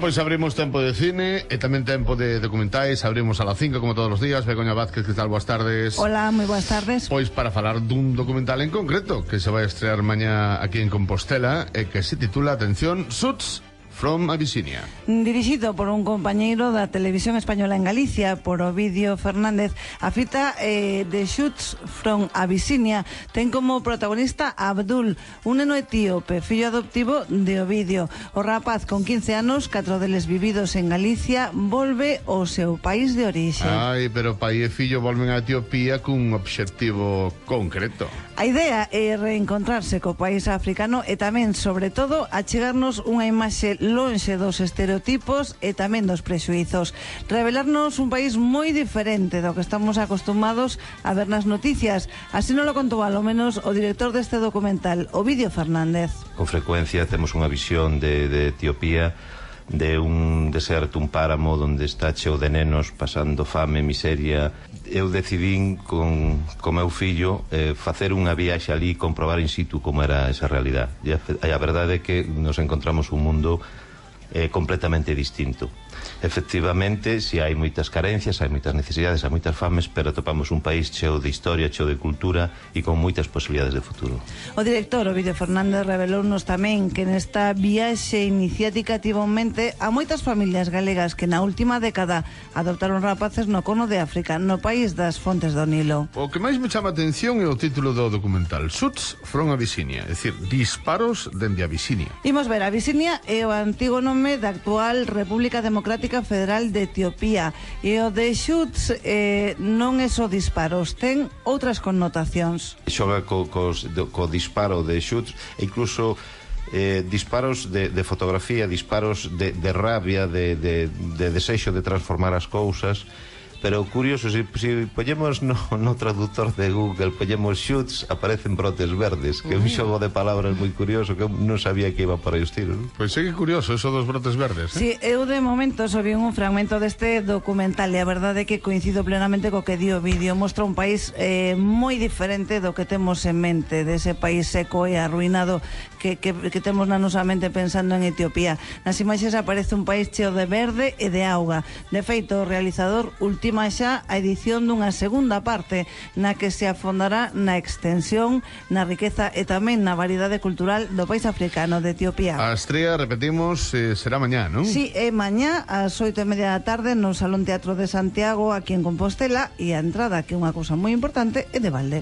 Pois abrimos tempo de cine e tamén tempo de documentais. Abrimos a las 5 como todos os días. Begoña Vázquez, que tal? Boas tardes. Hola, moi boas tardes. Pois para falar dun documental en concreto que se vai estrear mañá aquí en Compostela e que se titula, atención, Shoots from Abyssinia. Dirixido por un compañeiro da televisión española en Galicia, por Ovidio Fernández, a fita de Shoots from Abyssinia ten como protagonista a Abdul, un neno etíope, fillo adoptivo de Ovidio. O rapaz con 15 anos, 4 deles vividos en Galicia, volve ao seu país de orixe. Ai, pero pai e fillo volven a Etiopía cun obxectivo concreto. A idea é reencontrarse co país africano e tamén, sobre todo, achegarnos unha imaxe lonxe dos estereotipos e tamén dos prexuizos. Revelarnos un país moi diferente do que estamos acostumados a ver nas noticias. Así nos lo contou ao menos o director deste documental, Ovidio Fernández. Con frecuencia temos unha visión de Etiopía, de un deserto, un páramo onde está cheo de nenos pasando fame, miseria. Eu decidín con meu fillo facer unha viaxe ali e comprobar in situ como era esa realidade. E a verdade é que nos encontramos un mundo completamente distinto. Efectivamente, si hai moitas carencias, hai moitas necesidades, hai moitas fames, pero topamos un país cheo de historia, cheo de cultura e con moitas posibilidades de futuro. O director Ovidio Fernández revelounos tamén que nesta viaxe iniciática tivo en mente a moitas familias galegas que na última década adoptaron rapaces no Corno de África, no país das fontes do Nilo. O que máis me chama a atención é o título do documental, Shoots from Abyssinia, é dicir, disparos dende Abyssinia. Imos ver, Abyssinia é o antigo nome da actual República Democrática Federal de Etiopía, e o de Shoots non é só disparos, ten outras connotacións. Xoga co disparo de Shoots e incluso disparos de fotografía, disparos de rabia, de desexo de transformar as cousas. Pero curioso, se poñemos no traductor de Google, poñemos Shoots, aparecen brotes verdes, que é un xogo de palabras moi curioso, que eu non sabía que iba por aí os tiros. Pois é que curioso, eso dos brotes verdes. Si, eu de momento só vi un fragmento deste documental e a verdade é que coincido plenamente co que di o vídeo. Mostra un país moi diferente do que temos en mente, dese país seco e arruinado que temos na nosa mente pensando en Etiopía. Nas imaxes aparece un país cheo de verde e de auga. De feito, o realizador ultima xa a edición dunha segunda parte na que se afondará na extensión, na riqueza e tamén na variedade cultural do país africano de Etiopía. A estrea, repetimos, será mañá, non? Sí, é mañá ás 8:30 da tarde no Salón Teatro de Santiago, aquí en Compostela, e a entrada, que é unha cousa moi importante, é de balde.